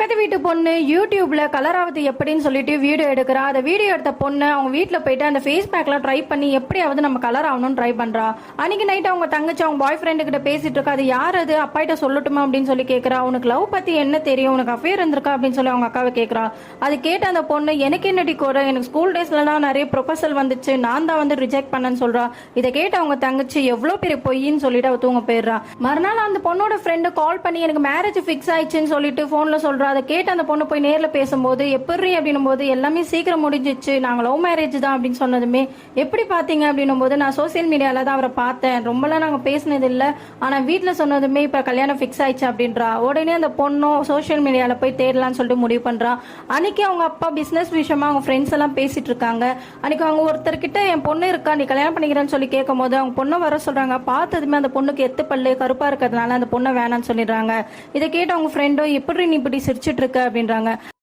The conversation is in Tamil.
பக்கத்து வீட்டு பொண்ணு யூடியூப்ல கலர் ஆகுது எப்படின்னு சொல்லிட்டு வீடியோ எடுக்கிறா. அந்த வீடியோ எடுத்த பொண்ணு அவங்க வீட்டில் போயிட்டு அந்த ஃபேஸ் பேக்லாம் ட்ரை பண்ணி எப்படியாவது நம்ம கலர் ஆகணும்னு ட்ரை பண்றா. அன்னைக்கு நைட் அவங்க தங்கச்சி அவங்க பாய் ஃப்ரெண்டு கிட்ட பேசிட்டு இருக்கா. அது யார் அது, அப்பாயிட்ட சொல்லட்டுமா அப்படின்னு சொல்லி கேட்கறா. உனக்கு லவ் பத்தி என்ன தெரியும், உனக்கு அஃபேர் இருந்திருக்கா அப்படின்னு சொல்லி அவங்க அக்காவை கேட்கறா. அது கேட்ட அந்த பொண்ணு எனக்கு என்னடி கூட, எனக்கு ஸ்கூல் டேஸ்லாம் நிறைய ப்ரொபோசல் வந்துச்சு, நான் தான் வந்து ரிஜெக்ட் பண்ணேன்னு சொல்றா. இதை கேட்ட அவங்க தங்கச்சி எவ்வளவு பெரிய பொய்ன்னு சொல்லிட்டு அவ தூங்க போயிடுறா. மறுநாள் அந்த பொண்ணோட ஃப்ரெண்டு கால் பண்ணி எனக்கு மேரேஜ் ஃபிக்ஸ் ஆயிடுச்சுன்னு சொல்லிட்டு போன்ல சொல்றா. அதை கேட்டு அந்த பொண்ணு போய் நேர்ல பேசும்போது எப்படி அப்படின்னும் போது எல்லாமே சீக்கிரம் முடிஞ்சிச்சு, நாங்க லவ் மேரேஜ் தான் அப்படின்னு சொன்னதுமே எப்படி பாத்தீங்க அப்படின்னும் போது நான் சோசியல் மீடியால தான் அவரை பார்த்தேன், ரொம்பலாம் நாங்க பேசினது இல்லை, ஆனா வீட்டுல சொன்னதுமே இப்ப கல்யாணம் ஃபிக்ஸ் ஆயிடுச்சு அப்படின்றா. உடனே அந்த பொண்ணும் சோசியல் மீடியால போய் தேடலாம்னு சொல்லிட்டு முடிவு பண்றா. அன்னைக்கு அவங்க அப்பா பிசினஸ் விஷயமா அவங்க ஃப்ரெண்ட்ஸ் எல்லாம் பேசிட்டு இருக்காங்க. அன்னைக்கு அவங்க ஒருத்தர்கிட்ட என் பொண்ணு இருக்கா, நீ கல்யாணம் பண்ணிக்கிறேன்னு சொல்லி கேட்கும் போது அவங்க பொண்ணை வர சொல்றாங்க. பார்த்ததுமே அந்த பொண்ணுக்கு எத்து பல்லு கருப்பா இருக்கிறதுனால அந்த பொண்ணை வேணாம்னு சொல்லிடுறாங்க. இதை கேட்டு அவங்க ஃப்ரெண்டும் எப்படி நீ இப்படி சிரிச்சிட்டு இருக்க அப்படின்றாங்க.